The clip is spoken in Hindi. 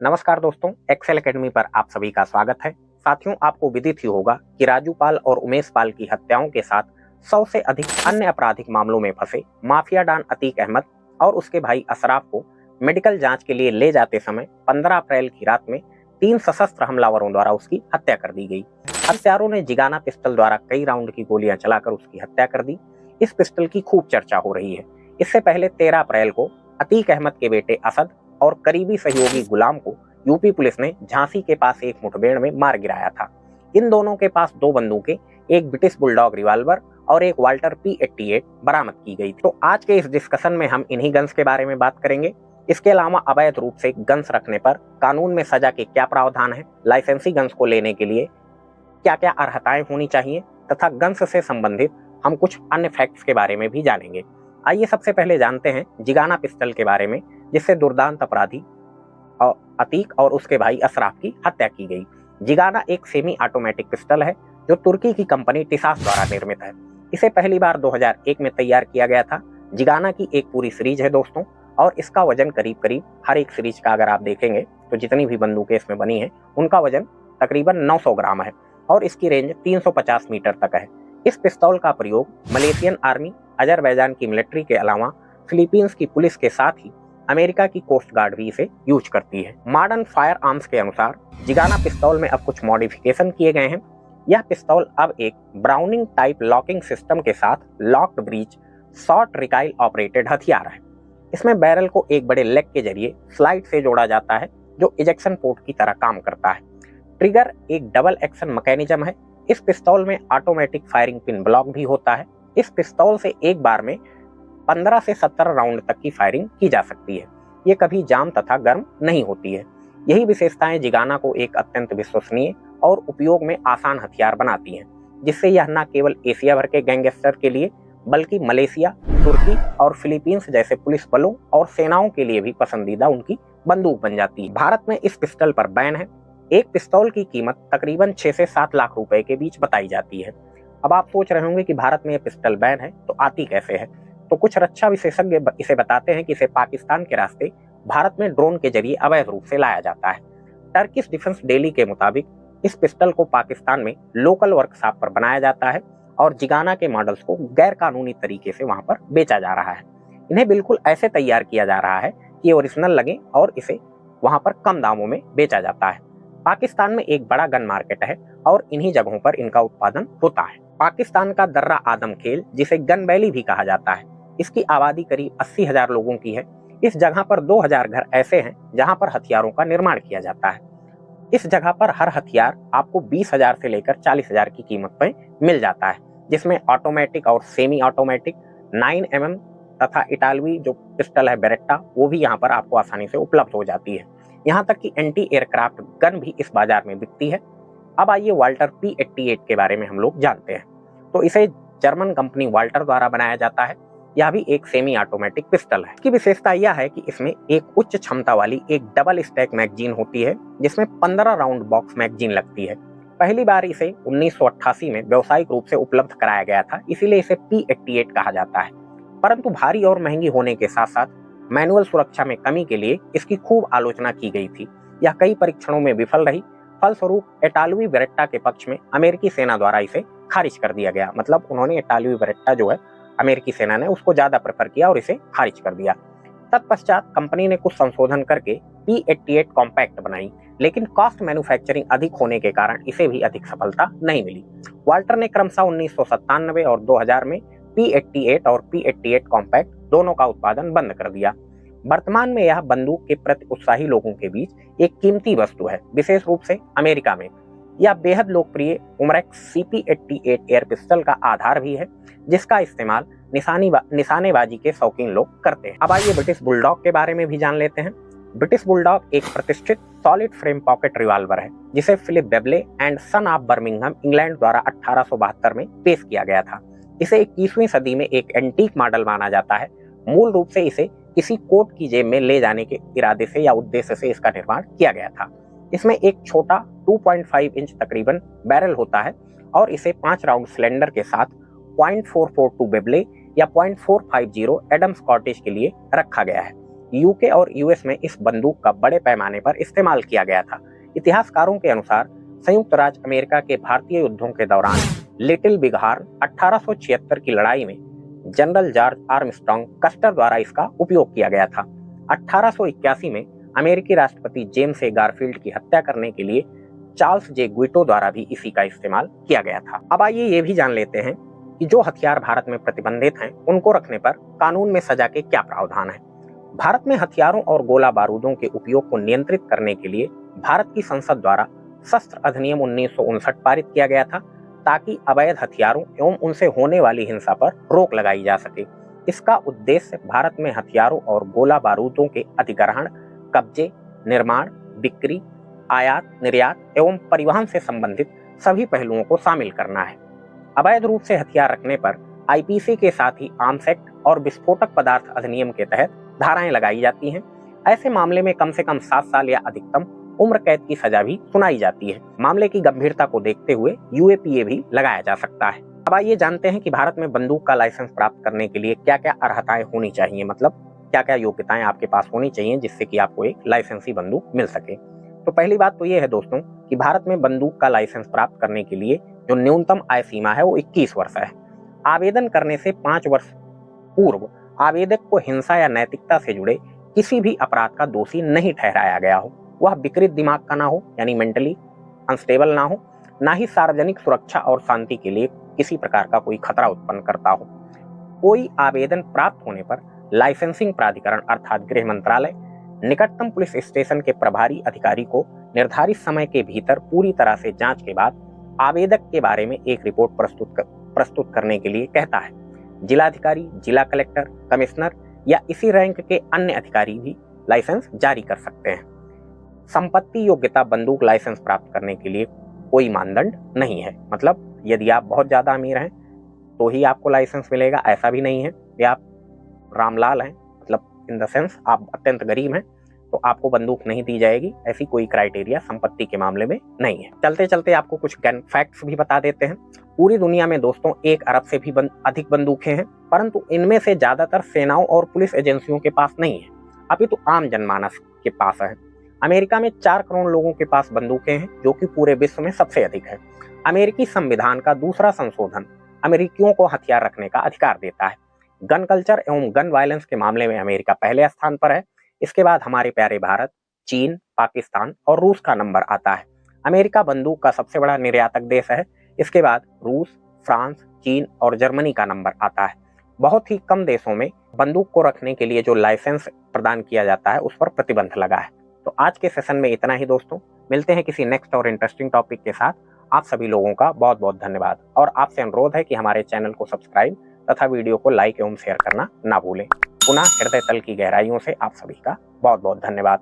नमस्कार दोस्तों, एक्सेल एकेडमी पर आप सभी का स्वागत है। साथियों, आपको विदित ही होगा कि राजू पाल और उमेश पाल की हत्याओं के साथ 100 से अधिक अन्य आपराधिक मामलों में फंसे माफिया डॉन अतीक अहमद और उसके भाई अशराफ को मेडिकल जांच के लिए ले जाते समय 15 अप्रैल की रात में 3 सशस्त्र हमलावरों द्वारा उसकी हत्या कर दी गई। हत्यारों ने जिगाना पिस्टल द्वारा कई राउंड की गोलियां चलाकर उसकी हत्या कर दी। इस पिस्टल की खूब चर्चा हो रही है। इससे पहले 13 अप्रैल को अतीक अहमद के बेटे असद और करीबी सहयोगी गुलाम को यूपी पुलिस ने झांसी के पास एक मुठभेड़ में मार गिराया था। इन दोनों के पास 2 बंदूकें, एक ब्रिटिश बुलडॉग रिवॉल्वर और एक वाल्टर P88 बरामद की गई थी। तो आज के इस डिस्कशन में हम इन्हीं गन्स के बारे में बात करेंगे। इसके अलावा अवैध रूप से गन्स रखने पर कानून में सजा के क्या प्रावधान है, लाइसेंसी गन्स को लेने के लिए क्या क्या अर्हताएं होनी चाहिए तथा गन्स से संबंधित हम कुछ अन्य फैक्ट्स के बारे में भी जानेंगे। आइए सबसे पहले जानते हैं जिगाना पिस्टल के बारे में, जिससे दुर्दांत अपराधी अतीक और उसके भाई अशराफ की हत्या की गई। जिगाना एक सेमी ऑटोमेटिक पिस्टल है जो तुर्की की कंपनी टिसास द्वारा निर्मित है। इसे पहली बार 2001 में तैयार किया गया था। जिगाना की एक पूरी सीरीज है दोस्तों, और इसका वजन करीब करीब हर एक सीरीज का अगर आप देखेंगे तो जितनी भी बंदूकें इसमें बनी है उनका वजन तकरीबन 900 ग्राम है और इसकी रेंज 350 मीटर तक है। इस पिस्तौल का प्रयोग मलेशियन आर्मी, अजरबैजान की मिलिट्री के अलावा फिलीपींस की पुलिस के साथ ही अमेरिका की कोस्ट गार्ड भी इसे यूज करती है। मॉडर्न फायर आर्म्स के अनुसार जिगाना पिस्तौल में अब कुछ मॉडिफिकेशन किए गए हैं। यह पिस्तौल अब एक ब्राउनिंग टाइप लॉकिंग सिस्टम के साथ लॉक्ड ब्रीच शॉर्ट रिकाइल ऑपरेटेड हथियार है। इसमें बैरल को एक बड़े लेग के जरिए स्लाइड से जोड़ा जाता है जो इजेक्शन पोर्ट की तरह काम करता है। ट्रिगर एक डबल एक्शन मैकेनिज्म है। इस पिस्तौल में ऑटोमेटिक फायरिंग पिन ब्लॉक भी होता है। इस पिस्तौल से एक बार में 15 से 17 राउंड तक की फायरिंग की जा सकती है। ये कभी जाम तथा गर्म नहीं होती है। यही विशेषताएं जिगाना को एक अत्यंत विश्वसनीय और उपयोग में आसान हथियार बनाती हैं, जिससे यह न केवल एशिया भर के गैंगस्टर के लिए बल्कि मलेशिया, तुर्की और फिलीपींस जैसे पुलिस बलों और सेनाओं के लिए भी पसंदीदा उनकी बंदूक बन जाती है। भारत में इस पिस्टल पर बैन है। एक पिस्तौल की कीमत तकरीबन 6 से 7 लाख रुपए के बीच बताई जाती है। अब आप सोच रहे होंगे कि भारत में यह पिस्टल बैन है तो आती कैसे है। तो कुछ रक्षा विशेषज्ञ इसे बताते हैं कि इसे पाकिस्तान के रास्ते भारत में ड्रोन के जरिए अवैध रूप से लाया जाता है। टर्किश डिफेंस डेली के मुताबिक इस पिस्टल को पाकिस्तान में लोकल वर्कशॉप पर बनाया जाता है और जिगाना के मॉडल्स को गैर कानूनी तरीके से वहां पर बेचा जा रहा है। इन्हें बिल्कुल ऐसे तैयार किया जा रहा है कि ओरिजिनल लगे और इसे वहां पर कम दामों में बेचा जाता है। पाकिस्तान में एक बड़ा गन मार्केट है और इन्हीं जगहों पर इनका उत्पादन होता है। पाकिस्तान का दर्रा आदम खेल, जिसे गन वैली भी कहा जाता है, इसकी आबादी करीब 80,000 लोगों की है। इस जगह पर 2000 घर ऐसे हैं जहां पर हथियारों का निर्माण किया जाता है। इस जगह पर हर हथियार आपको 20,000 से लेकर 40,000 की कीमत पर मिल जाता है, जिसमें ऑटोमेटिक और सेमी ऑटोमेटिक 9mm तथा इटालवी जो पिस्टल है बेरेट्टा, वो भी यहाँ पर आपको आसानी से उपलब्ध हो जाती है। यहाँ तक कि एंटी एयरक्राफ्ट गन भी इस बाजार में बिकती है। अब आइए वाल्टर P88 के बारे में हम लोग जानते हैं। तो इसे जर्मन कंपनी वाल्टर द्वारा बनाया जाता है। यह भी एक सेमी ऑटोमेटिक पिस्टल है। इसकी विशेषता यह है कि इसमें एक उच्च क्षमता वाली एक डबल स्टैक मैगजीन होती है, जिसमें 15 राउंड बॉक्स मैगजीन लगती है। पहली बार इसे 1988 में व्यावसायिक रूप से उपलब्ध कराया गया था, इसीलिए इसे P88 कहा जाता है। परंतु भारी और महंगी होने के साथ साथ मैनुअल सुरक्षा में कमी के लिए इसकी खूब आलोचना की गई थी। यह कई परीक्षणों में विफल रही। फलस्वरूप इटालवी बेरेट्टा के पक्ष में अमेरिकी सेना द्वारा इसे खारिज कर दिया गया। मतलब उन्होंने इटालवी बेरेट्टा जो है, अमेरिकी सेना ने उसको ज्यादा प्रेफर किया और इसे खारिज कर दिया। तत्पश्चात कंपनी ने कुछ संशोधन करके P88 कॉम्पैक्ट बनाई, लेकिन कॉस्ट मैन्युफैक्चरिंग अधिक होने के कारण इसे भी अधिक सफलता नहीं मिली। वाल्टर ने क्रमशः 1997 और 2000 में P88 और P88 कॉम्पैक्ट दोनों का उत्पादन बंद कर दिया। वर्तमान में यह बंदूक के प्रति उत्साही लोगों के बीच एक कीमती वस्तु है, विशेष रूप से अमेरिका में। यह बेहद लोकप्रिय उमरेक्स CP88 एयर पिस्टल का आधार भी है, जिसका इस्तेमाल निशानेबाजी के शौकीन लोग करते हैं। अब आइए ब्रिटिश बुलडॉग के बारे में भी जान लेते हैं। ब्रिटिश बुलडॉग एक प्रतिष्ठित सॉलिड फ्रेम पॉकेट रिवॉल्वर है, जिसे Philip Webley and son of Birmingham England द्वारा 1872 में पेश किया गया था। इसे 21वीं सदी में एक एंटीक मॉडल माना जाता है। मूल रूप से इसे किसी कोट की जेब में ले जाने के इरादे से या उद्देश्य से इसका निर्माण किया गया था। इसमें एक छोटा 2.5 इंच तकरीबन बैरल होता है और इसे 5 राउंड सिलेंडर के साथ .442 बेबले या .450 एडम स्कॉटिश के लिए रखा गया है। यूके और यूएस में इस बंदूक का बड़े पैमाने पर इस्तेमाल किया गया था। इतिहासकारों के अनुसार संयुक्त राज्य अमेरिका के भारतीय युद्धों के दौरान लिटिल बिग हॉर्न 1876 की लड़ाई में जनरल जॉर्ज आर्मस्ट्रांग कस्टर द्वारा इसका उपयोग किया गया था। 1881 में अमेरिकी राष्ट्रपति जेम्स ए गारफील्ड की हत्या करने के लिए चार्ल्स जे ग्विटो द्वारा भी इसी का इस्तेमाल किया गया था। अब आइए ये भी जान लेते हैं कि जो हथियार भारत में प्रतिबंधित हैं, उनको रखने पर कानून में सजा के क्या प्रावधान है। भारत में हथियारों और गोला बारूदों के उपयोग को नियंत्रित करने के लिए भारत की संसद द्वारा शस्त्र अधिनियम 1959 पारित किया गया था, ताकि अवैध हथियारों एवं उनसे होने वाली हिंसा पर रोक लगाई जा सके। इसका उद्देश्य भारत में हथियारों और गोला बारूदों के अधिग्रहण, कब्जे, निर्माण, बिक्री, आयात, निर्यात एवं परिवहन से संबंधित सभी पहलुओं को शामिल करना है। अवैध रूप से हथियार रखने पर आईपीसी के साथ ही आर्म्स एक्ट और विस्फोटक पदार्थ अधिनियम के तहत धाराएं लगाई जाती हैं। ऐसे मामले में कम से कम 7 साल या अधिकतम उम्र कैद की सजा भी सुनाई जाती है। मामले की गंभीरता को देखते हुए यूएपीए भी लगाया जा सकता है। अब आइए जानते हैं कि भारत में बंदूक का लाइसेंस प्राप्त करने के लिए क्या क्या अर्हताएं होनी चाहिए, मतलब क्या क्या योग्यताएं आपके पास होनी चाहिए जिससे कि आपको एक लाइसेंसी बंदूक मिल सके। तो पहली बात तो ये है दोस्तों कि भारत में बंदूक का लाइसेंस प्राप्त करने के लिए जो न्यूनतम आय सीमा है वो 21 वर्ष है। आवेदन करने से 5 वर्ष पूर्व आवेदक को हिंसा या नैतिकता से जुड़े किसी भी अपराध का दोषी नहीं ठहराया गया हो, वह विकृत दिमाग का ना हो यानी मेंटली अनस्टेबल ना हो, ना ही सार्वजनिक सुरक्षा और शांति के लिए किसी प्रकार का कोई खतरा उत्पन्न करता हो। कोई आवेदन प्राप्त होने पर लाइसेंसिंग प्राधिकरण अर्थात गृह मंत्रालय निकटतम पुलिस स्टेशन के प्रभारी अधिकारी को निर्धारित समय के भीतर पूरी तरह से जांच के बाद आवेदक के बारे में एक रिपोर्ट प्रस्तुत करने के लिए कहता है। जिलाधिकारी, जिला कलेक्टर, कमिश्नर या इसी रैंक के अन्य अधिकारी भी लाइसेंस जारी कर सकते हैं। संपत्ति योग्यता बंदूक लाइसेंस प्राप्त करने के लिए कोई मानदंड नहीं है, मतलब यदि आप बहुत ज्यादा अमीर हैं तो ही आपको लाइसेंस मिलेगा, ऐसा भी नहीं है। या आप रामलाल हैं, मतलब इन द सेंस आप अत्यंत गरीब हैं तो आपको बंदूक नहीं दी जाएगी, ऐसी कोई क्राइटेरिया संपत्ति के मामले में नहीं है। चलते चलते आपको कुछ गन फैक्ट्स भी बता देते हैं। पूरी दुनिया में दोस्तों 1 अरब से भी अधिक बंदूकें हैं, परंतु इनमें से ज्यादातर सेनाओं और पुलिस एजेंसियों के पास नहीं है, अभी तो आम जनमानस के पास है। अमेरिका में 4 करोड़ लोगों के पास बंदूकें हैं, जो कि पूरे विश्व में सबसे अधिक है। अमेरिकी संविधान का दूसरा संशोधन अमेरिकियों को हथियार रखने का अधिकार देता है। गन कल्चर एवं गन वायलेंस के मामले में अमेरिका पहले स्थान पर है। इसके बाद हमारे प्यारे भारत, चीन, पाकिस्तान और रूस का नंबर आता है। अमेरिका बंदूक का सबसे बड़ा निर्यातक देश है। इसके बाद रूस, फ्रांस, चीन और जर्मनी का नंबर आता है। बहुत ही कम देशों में बंदूक को रखने के लिए जो लाइसेंस प्रदान किया जाता है उस पर प्रतिबंध लगा है। तो आज के सेशन में इतना ही दोस्तों, मिलते हैं किसी नेक्स्ट और इंटरेस्टिंग टॉपिक के साथ। आप सभी लोगों का बहुत बहुत धन्यवाद और आपसे अनुरोध है कि हमारे चैनल को सब्सक्राइब तथा वीडियो को लाइक एवं शेयर करना ना भूलें। पुनः हृदय तल की गहराइयों से आप सभी का बहुत बहुत धन्यवाद।